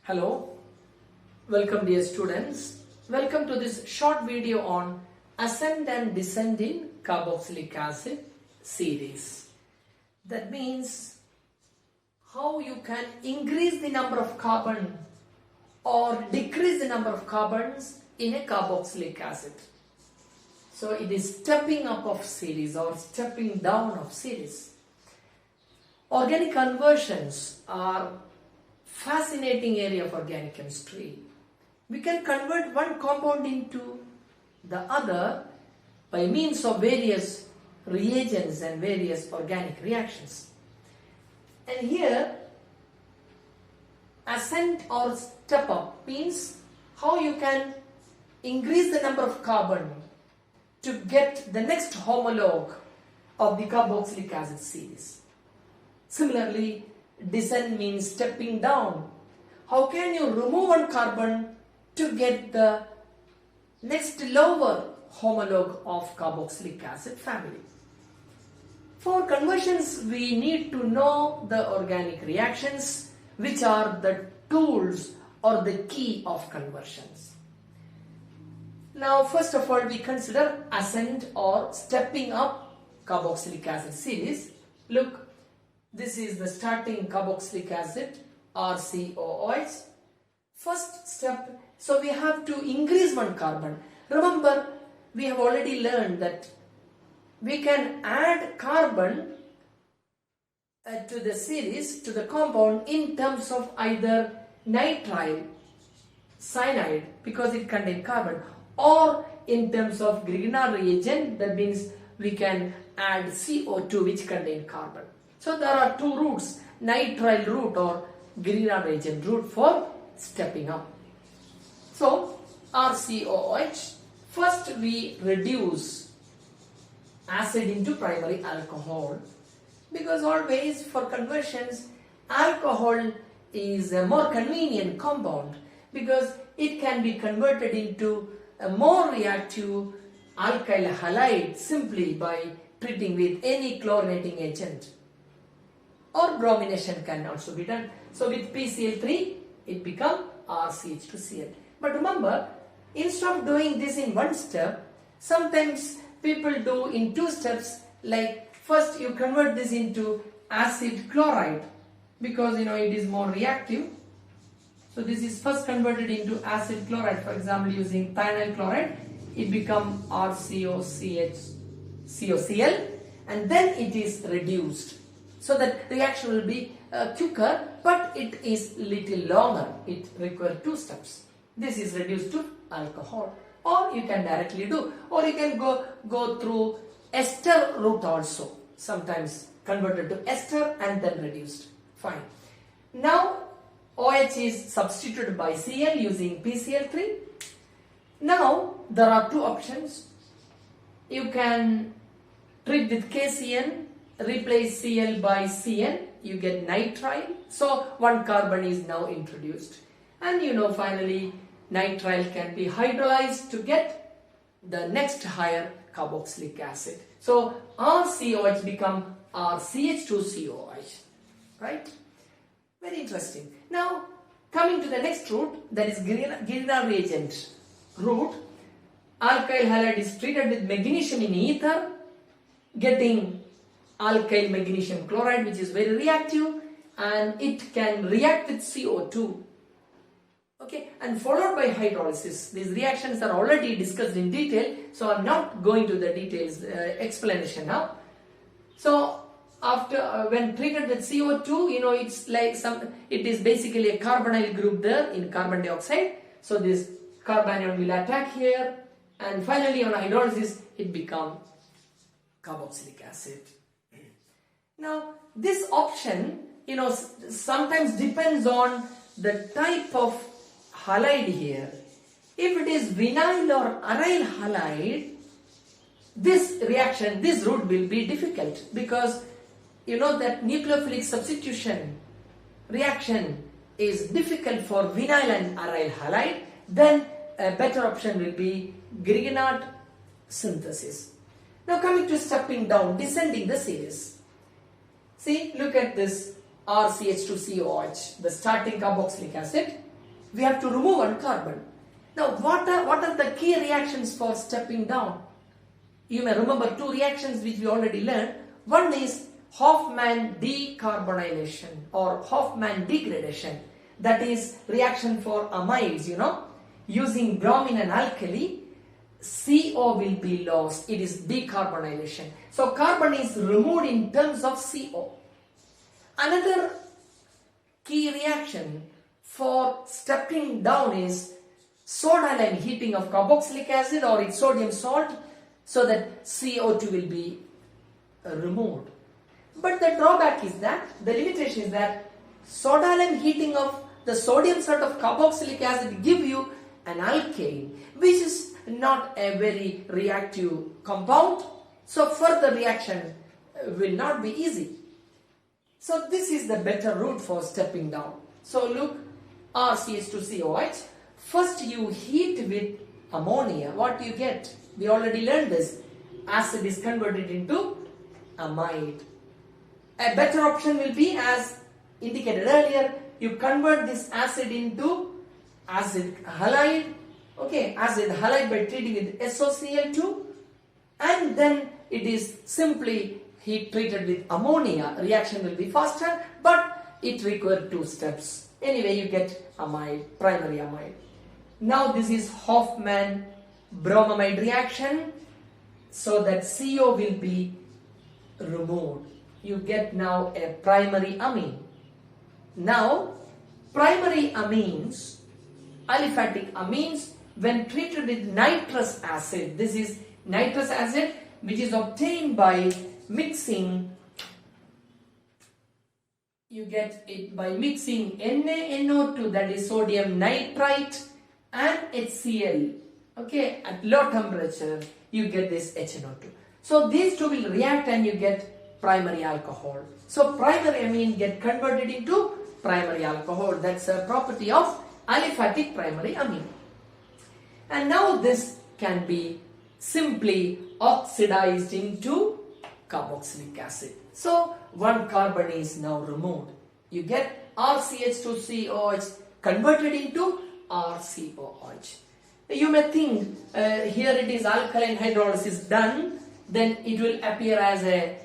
Hello, welcome dear students. Welcome to this short video on ascend and descend in carboxylic acid series. That means how you can increase the number of carbon or decrease the number of carbons in a carboxylic acid. So it is stepping up of series or stepping down of series. Organic conversions are fascinating area of organic chemistry. We can convert one compound into the other by means of various reagents and various organic reactions. And here, ascent or step up means how you can increase the number of carbon to get the next homologue of the carboxylic acid series. Similarly, descend means stepping down. How can you remove one carbon to get the next lower homologue of carboxylic acid family? For conversions, we need to know the organic reactions, which are the tools or the key of conversions. Now, first of all, we consider ascent or stepping up carboxylic acid series. Look, this is the starting carboxylic acid, RCoh. First step, so we have to increase one carbon. Remember, we have already learned that we can add carbon to the series, to the compound in terms of either nitrile, cyanide, because it contains carbon, or in terms of Grignard reagent, that means we can add CO2 which contains carbon. So there are two routes, nitrile route or Grignard reagent route for stepping up. So RCOH, first we reduce acid into primary alcohol, because always for conversions alcohol is a more convenient compound because it can be converted into a more reactive alkyl halide simply by treating with any chlorinating agent. Or bromination can also be done. So with PCl3, it becomes RCH2Cl. But remember, instead of doing this in one step, sometimes people do in two steps, like first you convert this into acid chloride because it is more reactive. So this is first converted into acid chloride, for example using thionyl chloride, it becomes RCOCl, and then it is reduced. So that reaction will be quicker, but it is little longer. It requires two steps. This is reduced to alcohol, or you can directly do, or you can go through ester route also. Sometimes converted to ester and then reduced. Fine. Now OH is substituted by Cl using PCl3. Now there are two options. You can treat with KCN, replace Cl by Cn, you get nitrile. So one carbon is now introduced. And finally nitrile can be hydrolyzed to get the next higher carboxylic acid. So RCOH become RCH2COH. Right? Very interesting. Now coming to the next route, that is Grignard reagent route. Alkyl halide is treated with magnesium in ether, getting alkyl magnesium chloride, which is very reactive, and it can react with CO2. Okay, and followed by hydrolysis. These reactions are already discussed in detail, so I'm not going to the details explanation now. So after when treated with CO2, it's like it is basically a carbonyl group there in carbon dioxide. So this carbanion will attack here, and finally on hydrolysis it becomes carboxylic acid. Now this option sometimes depends on the type of halide here. If it is vinyl or aryl halide, this route will be difficult because that nucleophilic substitution reaction is difficult for vinyl and aryl halide. Then a better option will be Grignard synthesis. Now coming to stepping down, descending the series. See, look at this RCH2COH, the starting carboxylic acid. we have to remove one carbon. Now what are the key reactions for stepping down? You may remember two reactions which we already learned. One is Hofmann decarbonylation or Hofmann degradation. That is reaction for amides, Using bromine and alkali, CO will be lost. It is decarbonylation. So carbon is removed in terms of CO. Another key reaction for stepping down is soda lime heating of carboxylic acid or its sodium salt, so that CO2 will be removed. But the drawback is that, the limitation is that soda lime heating of the sodium salt of carboxylic acid give you an alkane, which is not a very reactive compound, so further reaction will not be easy. So this is the better route for stepping down. So look, RCH2COH, first you heat with ammonia. What do you get? We already learned this. Acid is converted into amide. A better option will be, as indicated earlier, you convert this acid into acid halide. Okay, acid halide by treating it with SOCl2, and then it is simply heat treated with ammonia. Reaction will be faster, but it requires 2 steps. Anyway, you get amide, primary amide. Now this is Hofmann bromamide reaction, so that CO will be removed. You get now a primary amine. Now, primary amines, aliphatic amines, when treated with nitrous acid, this is nitrous acid which is obtained by mixing, you get it by mixing NaNO2, that is sodium nitrite, and HCl. Okay, at low temperature you get this HNO2. So these two will react and you get primary alcohol. So primary amine get converted into primary alcohol. That's a property of aliphatic primary amine. And now this can be simply oxidized into carboxylic acid. So one carbon is now removed. You get RCH2COH converted into RCOH. You may think here it is alkaline hydrolysis done, then it will appear as a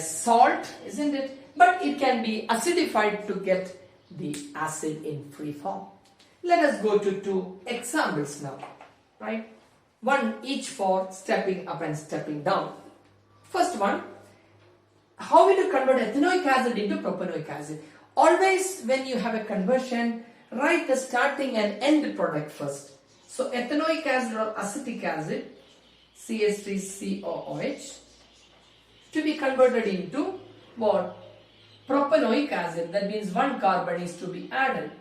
salt, isn't it? But it can be acidified to get the acid in free form. Let us go to 2 examples now, right? One each for stepping up and stepping down. First one, how will you convert ethanoic acid into propanoic acid? Always when you have a conversion, write the starting and end product first. So ethanoic acid or acetic acid, CH3COOH, to be converted into what? Propanoic acid. That means one carbon is to be added.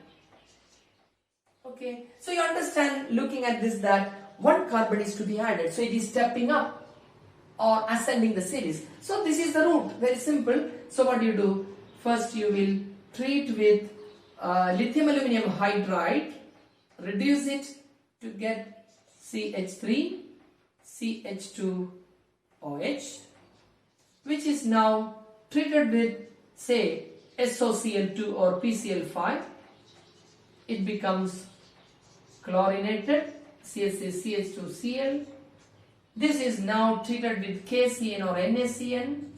Okay, so you understand looking at this that one carbon is to be added. So it is stepping up or ascending the series. So this is the route, very simple. So what you do? First you will treat with lithium aluminum hydride, reduce it to get CH3, CH2OH, which is now treated with, say, SOCl2 or PCl5. It becomes chlorinated, CH2Cl. This is now treated with KCN or NaCN.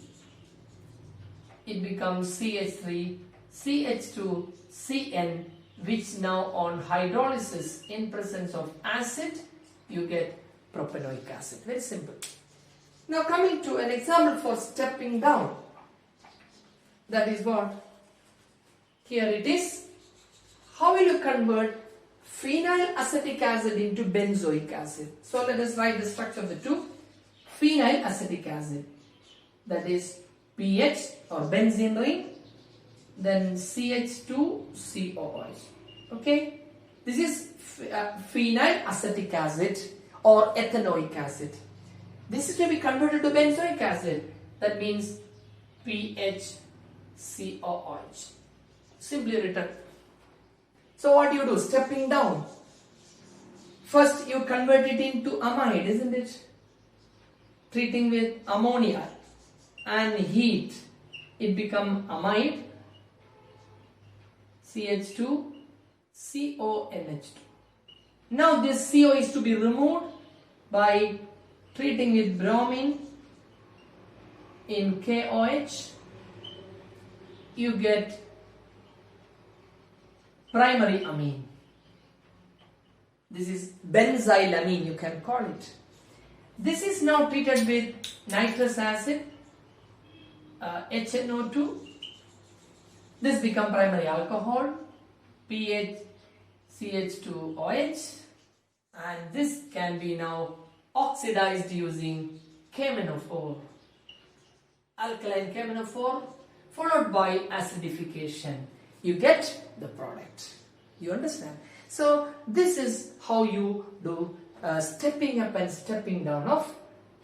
It becomes CH3, CH2CN, which now on hydrolysis in presence of acid, you get propanoic acid. Very simple. Now coming to an example for stepping down. That is what? Here it is. How will you convert phenyl acetic acid into benzoic acid? So let us write the structure of the two. Phenyl acetic acid, that is PH or benzene ring, then CH2COOH. Okay, this is phenyl acetic acid or ethanoic acid. This is to be converted to benzoic acid. That means PHCOOH. Simply written. So what do you do? Stepping down. First you convert it into amide, isn't it? Treating with ammonia and heat. It becomes amide, CH2, CONH2. Now this CO is to be removed by treating with bromine in KOH. You get primary amine. This is benzylamine, you can call it. This is now treated with nitrous acid, HNO2. This becomes primary alcohol, PHCH2OH, and this can be now oxidized using KMnO4, alkaline KMnO4, followed by acidification. You get the product. You understand? So this is how you do stepping up and stepping down of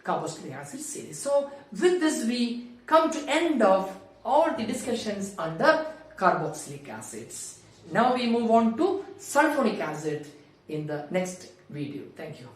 carboxylic acid series. So with this we come to end of all the discussions on the carboxylic acids. Now we move on to sulfonic acid in the next video. Thank you.